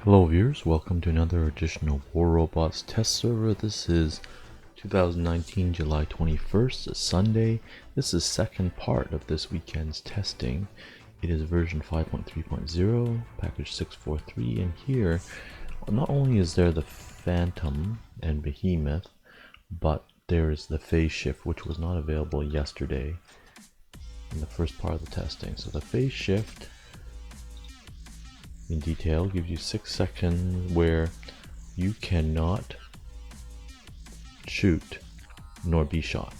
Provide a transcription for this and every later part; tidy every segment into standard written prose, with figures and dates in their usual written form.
Hello viewers, welcome to another edition of War Robots Test Server. This is 2019 July 21st, a Sunday. This is second part of this weekend's testing. It is version 5.3.0, package 643, and here not only is there the Phantom and Behemoth, but there is the phase shift, which was not available yesterday in the first part of the testing. So the phase shift in detail gives you 6 seconds where you cannot shoot nor be shot.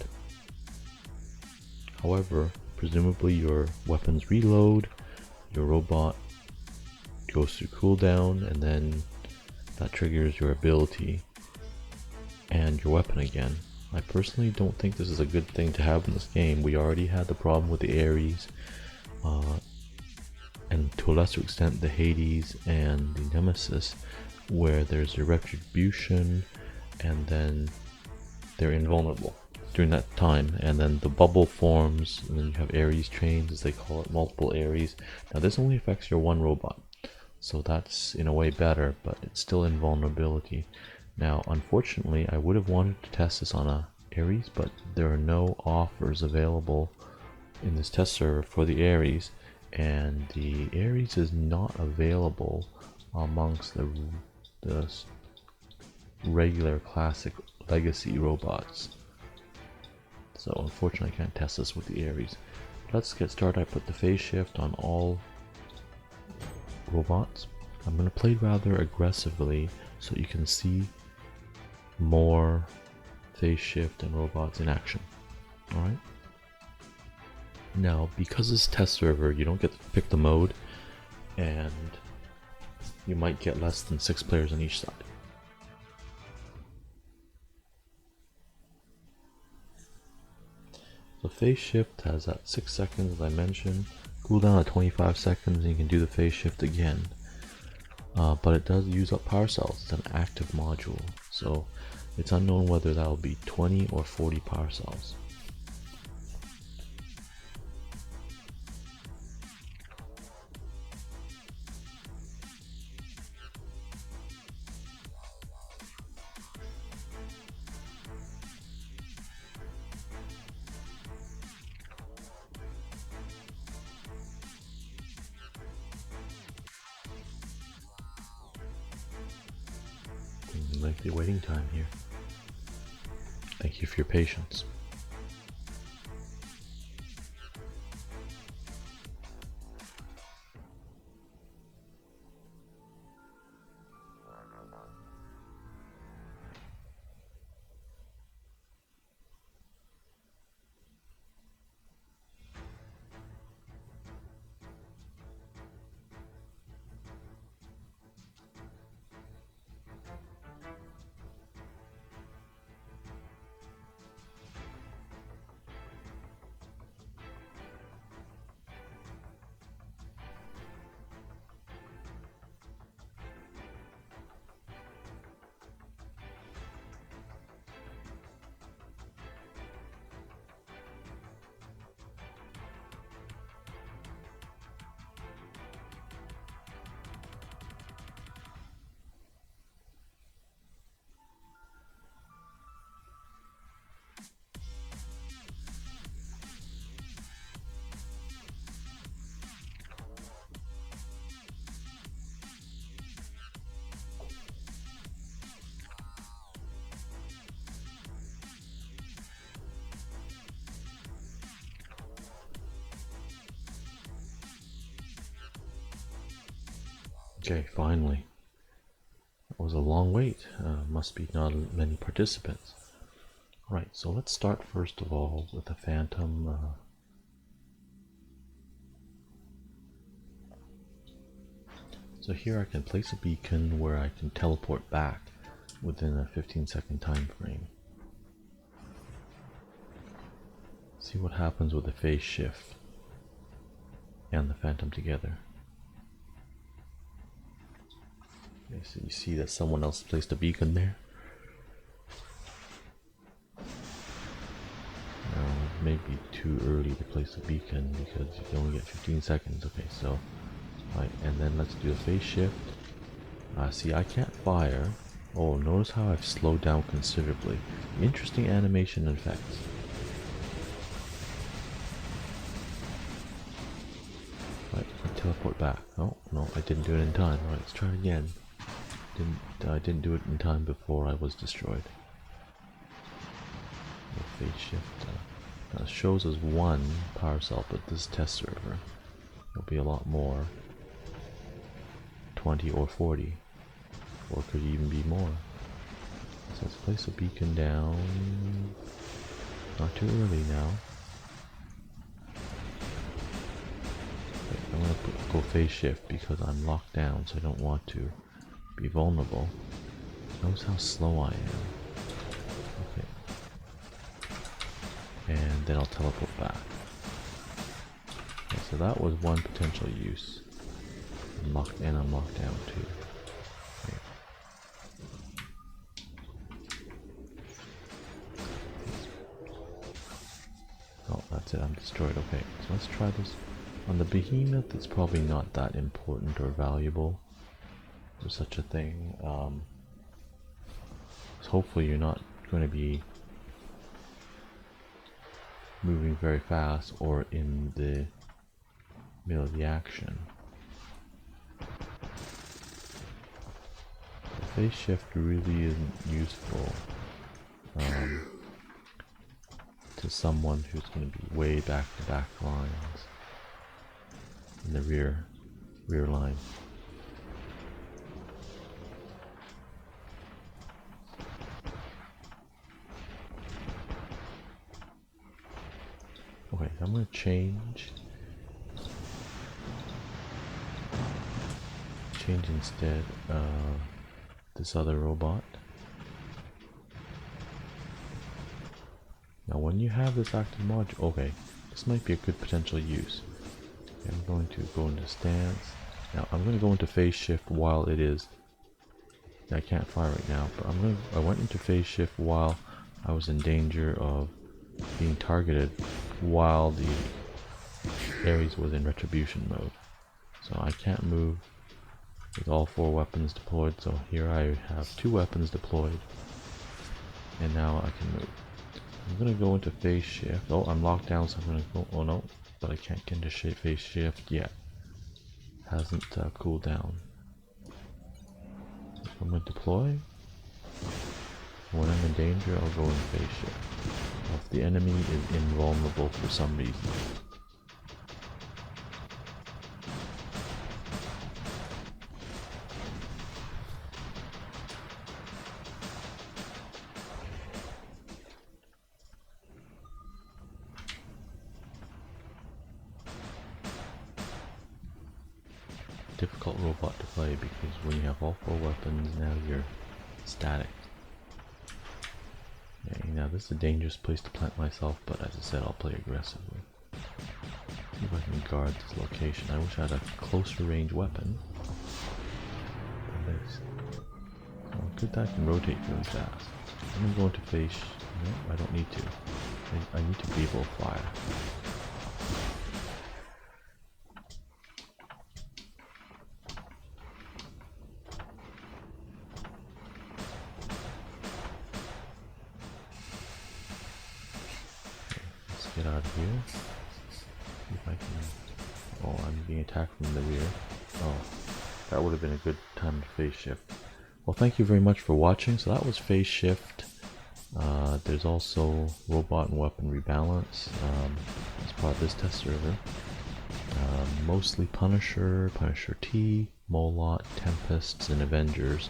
However, presumably your weapons reload, your robot goes through cooldown, and then that triggers your ability and your weapon again. I personally don't think this is a good thing to have in this game. We already had the problem with the Ares, and to a lesser extent the Hades and the Nemesis, where there's a retribution and then they're invulnerable during that time, and then the bubble forms, and then you have Ares chains, as they call it, multiple Ares. Now this only affects your one robot, so that's in a way better, but it's still invulnerability. Now unfortunately I would have wanted to test this on a Ares, but there are no offers available in this test server for the Ares, and the Ares is not available amongst the regular classic legacy robots. So unfortunately I can't test this with the Ares. Let's get started. I put the phase shift on all robots. I'm going to play rather aggressively so you can see more phase shift and robots in action. Alright? Now, because this test server, you don't get to pick the mode, and you might get less than 6 players on each side. So phase shift has that 6 seconds, as I mentioned, cooldown at 25 seconds, and you can do the phase shift again. But it does use up power cells. It's an active module, so it's unknown whether that will be 20 or 40 power cells. Lengthy waiting time here. Thank you for your patience. Okay, finally. That was a long wait. Must be not many participants. Alright, so let's start first of all with the Phantom. So here I can place a beacon where I can teleport back within a 15-second time frame. See what happens with the phase shift and the Phantom together. Okay, so you see that someone else placed a beacon there. Maybe too early to place a beacon because you can only get 15 seconds. Okay, so right, and then let's do a phase shift. See, I can't fire. Oh, notice how I've slowed down considerably. Interesting animation effects. Right, I teleport back. Oh, no, I didn't do it in time. Alright, let's try it again. I didn't do it in time before I was destroyed. Phase shift. Now it shows us one power cell, but this test server will be a lot more. 20 or 40. Or could even be more. So let's place a beacon down. Not too early now. Okay, I'm gonna go phase shift because I'm locked down, so I don't want to be vulnerable. Notice how slow I am. Okay. And then I'll teleport back. Okay, so that was one potential use. I'm locked down too. Okay. Oh, that's it, I'm destroyed. Okay, so let's try this. On the behemoth, it's probably not that important or valuable. There's such a thing. So hopefully you're not going to be moving very fast or in the middle of the action. The phase shift really isn't useful to someone who's going to be way back to back lines in the rear line. Okay, I'm going to change instead this other robot. Now when you have this active module, okay, this might be a good potential use. Okay, I'm going to go into stance. Now I'm going to go into phase shift while it is. I can't fire right now, but I went into phase shift while I was in danger of being targeted while the Ares was in retribution mode. So I can't move with all 4 weapons deployed, so here I have 2 weapons deployed, and now I can move. I'm gonna go into phase shift. Oh, I'm locked down, so I'm gonna go. Oh no, but I can't get into phase shift yet. Hasn't cooled down. So I'm gonna deploy. When I'm in danger, I'll go in phase shift. If the enemy is invulnerable for some reason. Difficult robot to play because when you have all 4 weapons, now you're static. Okay, now this is a dangerous place to plant myself, but as I said, I'll play aggressively. See if I can guard this location. I wish I had a closer range weapon. Oh, good that I can rotate really fast. I'm gonna go into phase. No, I don't need to. I need to be able to fire. Get out of here. See if I can. Oh, I'm being attacked from the rear. Oh, that would have been a good time to phase shift. Well, thank you very much for watching. So that was phase shift. There's also robot and weapon rebalance as part of this test server. Mostly Punisher, Punisher T, Molot, Tempests, and Avengers.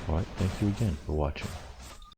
Alright, thank you again for watching.